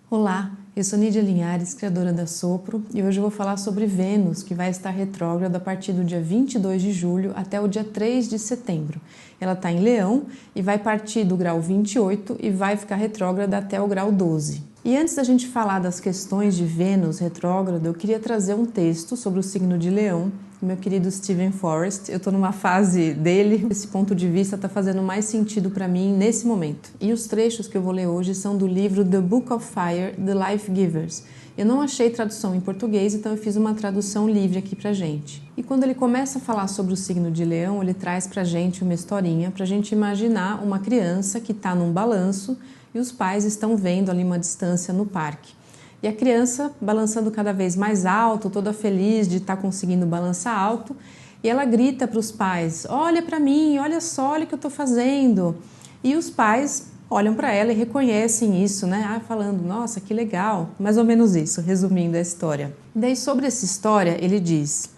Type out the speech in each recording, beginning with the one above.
Olá, eu sou Nídia Linhares, criadora da Sopro, e hoje eu vou falar sobre Vênus, que vai estar retrógrada a partir do dia 22 de julho até o dia 3 de setembro. Ela está em Leão e vai partir do grau 28 e vai ficar retrógrada até o grau 12. E antes da gente falar das questões de Vênus retrógrada, eu queria trazer um texto sobre o signo de Leão, meu querido Steven Forrest. Eu estou numa fase dele, esse ponto de vista está fazendo mais sentido para mim nesse momento. E os trechos que eu vou ler hoje são do livro The Book of Fire, The Life Givers. Eu não achei tradução em português, então eu fiz uma tradução livre aqui pra gente. E quando ele começa a falar sobre o signo de Leão, ele traz pra gente uma historinha, pra gente imaginar uma criança que está num balanço e os pais estão vendo ali uma distância no parque. E a criança balançando cada vez mais alto, toda feliz de estar conseguindo balançar alto, e ela grita para os pais: olha para mim, olha só, olha o que eu estou fazendo. E os pais olham para ela e reconhecem isso, né? Falando: nossa, que legal. Mais ou menos isso, resumindo a história. E daí, sobre essa história, ele diz: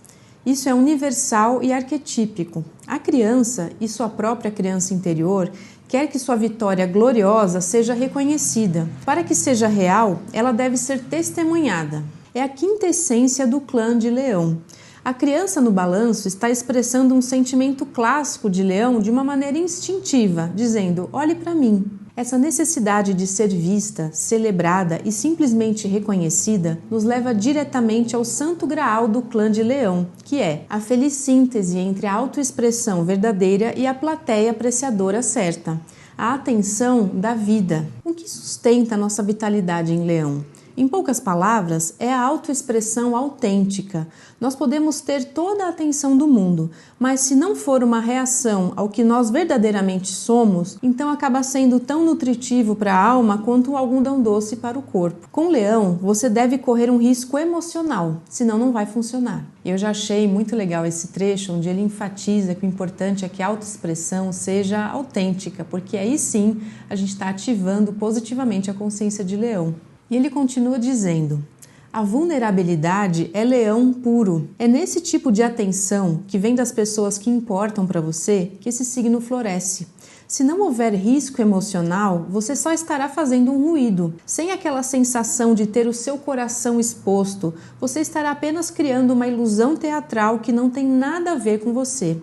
isso é universal e arquetípico. A criança e sua própria criança interior quer que sua vitória gloriosa seja reconhecida. Para que seja real, ela deve ser testemunhada. É a quintessência do clã de Leão. A criança no balanço está expressando um sentimento clássico de Leão de uma maneira instintiva, dizendo: olhe para mim. Essa necessidade de ser vista, celebrada e simplesmente reconhecida nos leva diretamente ao santo graal do clã de Leão, que é a feliz síntese entre a autoexpressão verdadeira e a plateia apreciadora certa, a atenção da vida. O que sustenta a nossa vitalidade em Leão? Em poucas palavras, é a autoexpressão autêntica. Nós podemos ter toda a atenção do mundo, mas se não for uma reação ao que nós verdadeiramente somos, então acaba sendo tão nutritivo para a alma quanto um algodão doce para o corpo. Com Leão, você deve correr um risco emocional, senão não vai funcionar. Eu já achei muito legal esse trecho onde ele enfatiza que o importante é que a autoexpressão seja autêntica, porque aí sim a gente está ativando positivamente a consciência de Leão. E ele continua dizendo: a vulnerabilidade é leão puro. É nesse tipo de atenção que vem das pessoas que importam para você que esse signo floresce. Se não houver risco emocional, você só estará fazendo um ruído. Sem aquela sensação de ter o seu coração exposto, você estará apenas criando uma ilusão teatral que não tem nada a ver com você.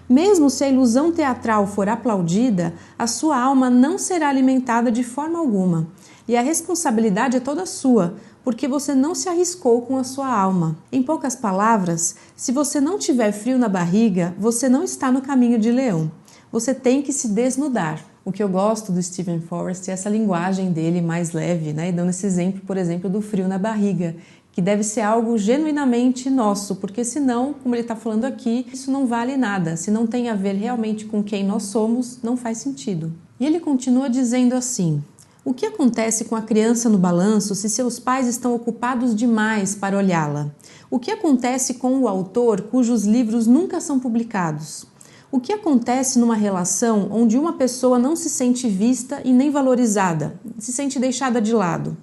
Mesmo se a ilusão teatral for aplaudida, a sua alma não será alimentada de forma alguma. E a responsabilidade é toda sua, porque você não se arriscou com a sua alma. Em poucas palavras, se você não tiver frio na barriga, você não está no caminho de Leão. Você tem que se desnudar. O que eu gosto do Steven Forrest é essa linguagem dele mais leve, né? E dando esse exemplo, por exemplo, do frio na barriga, que deve ser algo genuinamente nosso, porque senão, como ele está falando aqui, isso não vale nada. Se não tem a ver realmente com quem nós somos, não faz sentido. E ele continua dizendo assim: o que acontece com a criança no balanço se seus pais estão ocupados demais para olhá-la? O que acontece com o autor cujos livros nunca são publicados? O que acontece numa relação onde uma pessoa não se sente vista e nem valorizada, se sente deixada de lado?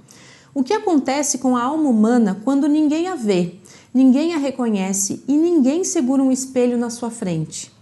O que acontece com a alma humana quando ninguém a vê, ninguém a reconhece e ninguém segura um espelho na sua frente?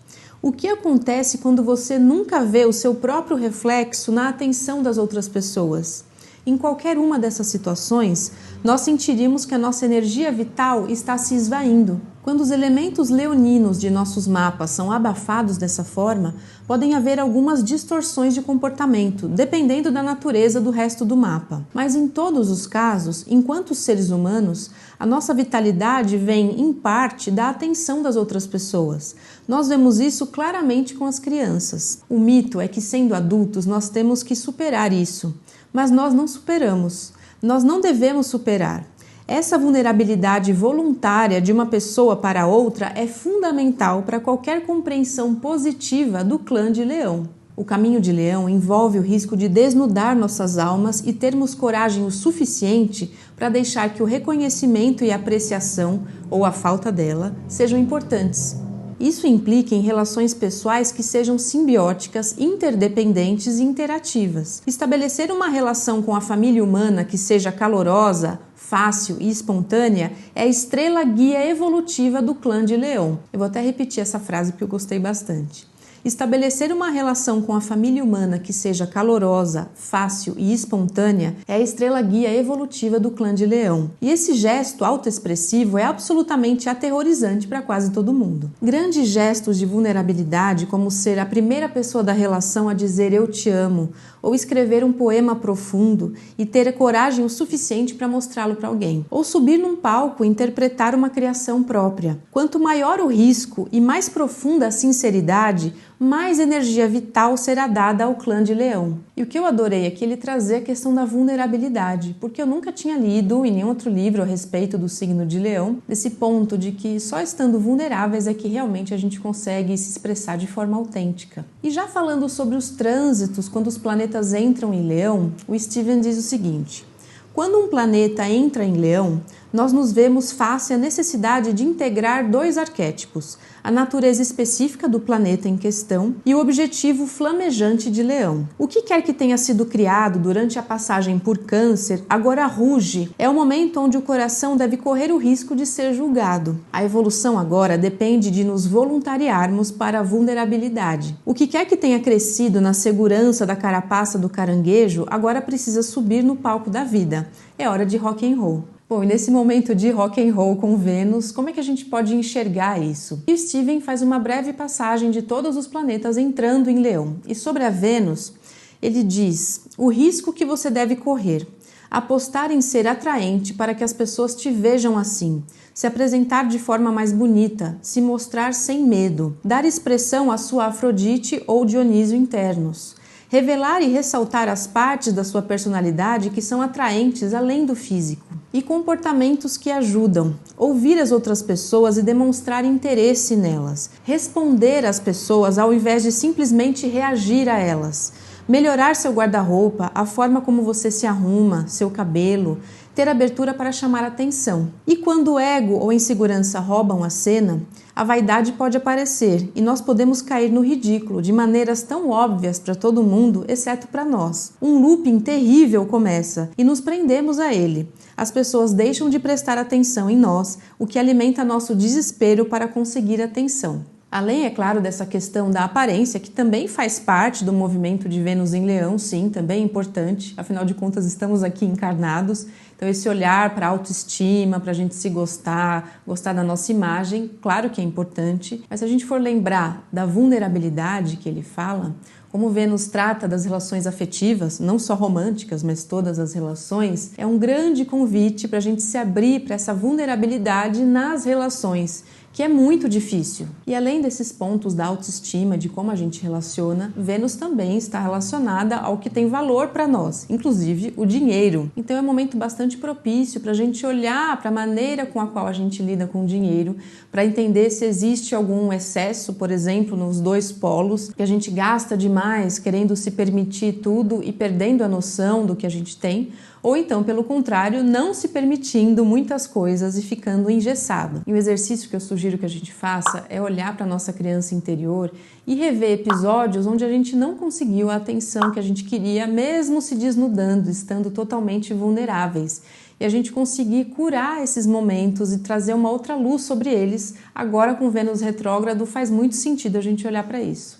O que acontece quando você nunca vê o seu próprio reflexo na atenção das outras pessoas? Em qualquer uma dessas situações, nós sentiríamos que a nossa energia vital está se esvaindo. Quando os elementos leoninos de nossos mapas são abafados dessa forma, podem haver algumas distorções de comportamento, dependendo da natureza do resto do mapa. Mas em todos os casos, enquanto seres humanos, a nossa vitalidade vem, em parte, da atenção das outras pessoas. Nós vemos isso claramente com as crianças. O mito é que, sendo adultos, nós temos que superar isso. Mas nós não superamos. Nós não devemos superar. Essa vulnerabilidade voluntária de uma pessoa para outra é fundamental para qualquer compreensão positiva do clã de Leão. O caminho de Leão envolve o risco de desnudar nossas almas e termos coragem o suficiente para deixar que o reconhecimento e a apreciação, ou a falta dela, sejam importantes. Isso implica em relações pessoais que sejam simbióticas, interdependentes e interativas. Estabelecer uma relação com a família humana que seja calorosa, fácil e espontânea é a estrela guia evolutiva do clã de Leão. Eu vou até repetir essa frase porque eu gostei bastante. Estabelecer uma relação com a família humana que seja calorosa, fácil e espontânea é a estrela guia evolutiva do clã de Leão. E esse gesto autoexpressivo é absolutamente aterrorizante para quase todo mundo. Grandes gestos de vulnerabilidade, como ser a primeira pessoa da relação a dizer eu te amo, ou escrever um poema profundo e ter coragem o suficiente para mostrá-lo para alguém, ou subir num palco e interpretar uma criação própria. Quanto maior o risco e mais profunda a sinceridade, mais energia vital será dada ao clã de Leão. E o que eu adorei é que ele trazer a questão da vulnerabilidade, porque eu nunca tinha lido em nenhum outro livro a respeito do signo de Leão, desse ponto de que só estando vulneráveis é que realmente a gente consegue se expressar de forma autêntica. E já falando sobre os trânsitos, quando os planetas entram em Leão, o Steven diz o seguinte: quando um planeta entra em Leão, nós nos vemos face à necessidade de integrar dois arquétipos, a natureza específica do planeta em questão e o objetivo flamejante de Leão. O que quer que tenha sido criado durante a passagem por Câncer, agora ruge. É o momento onde o coração deve correr o risco de ser julgado. A evolução agora depende de nos voluntariarmos para a vulnerabilidade. O que quer que tenha crescido na segurança da carapaça do caranguejo, agora precisa subir no palco da vida. É hora de rock and roll. Bom, e nesse momento de rock and roll com Vênus, como é que a gente pode enxergar isso? E Steven faz uma breve passagem de todos os planetas entrando em Leão. E sobre a Vênus, ele diz: o risco que você deve correr, apostar em ser atraente para que as pessoas te vejam assim, se apresentar de forma mais bonita, se mostrar sem medo, dar expressão à sua Afrodite ou Dionísio internos. Revelar e ressaltar as partes da sua personalidade que são atraentes além do físico. E comportamentos que ajudam. Ouvir as outras pessoas e demonstrar interesse nelas. Responder às pessoas ao invés de simplesmente reagir a elas. Melhorar seu guarda-roupa, a forma como você se arruma, seu cabelo. Ter abertura para chamar atenção. E quando o ego ou insegurança roubam a cena, a vaidade pode aparecer e nós podemos cair no ridículo de maneiras tão óbvias para todo mundo, exceto para nós. Um looping terrível começa e nos prendemos a ele. As pessoas deixam de prestar atenção em nós, o que alimenta nosso desespero para conseguir atenção. Além, é claro, dessa questão da aparência, que também faz parte do movimento de Vênus em Leão, sim, também é importante, afinal de contas estamos aqui encarnados, então esse olhar para a autoestima, para a gente se gostar da nossa imagem, claro que é importante, mas se a gente for lembrar da vulnerabilidade que ele fala, como Vênus trata das relações afetivas, não só românticas, mas todas as relações, é um grande convite para a gente se abrir para essa vulnerabilidade nas relações, que é muito difícil. E além desses pontos da autoestima, de como a gente relaciona, Vênus também está relacionada ao que tem valor para nós, inclusive o dinheiro. Então é um momento bastante propício para a gente olhar para a maneira com a qual a gente lida com o dinheiro, para entender se existe algum excesso, por exemplo, nos dois polos, que a gente gasta demais querendo se permitir tudo e perdendo a noção do que a gente tem, ou então, pelo contrário, não se permitindo muitas coisas e ficando engessado. E o exercício que eu sugiro que a gente faça é olhar para a nossa criança interior e rever episódios onde a gente não conseguiu a atenção que a gente queria, mesmo se desnudando, estando totalmente vulneráveis. E a gente conseguir curar esses momentos e trazer uma outra luz sobre eles. Agora, com Vênus retrógrado, faz muito sentido a gente olhar para isso.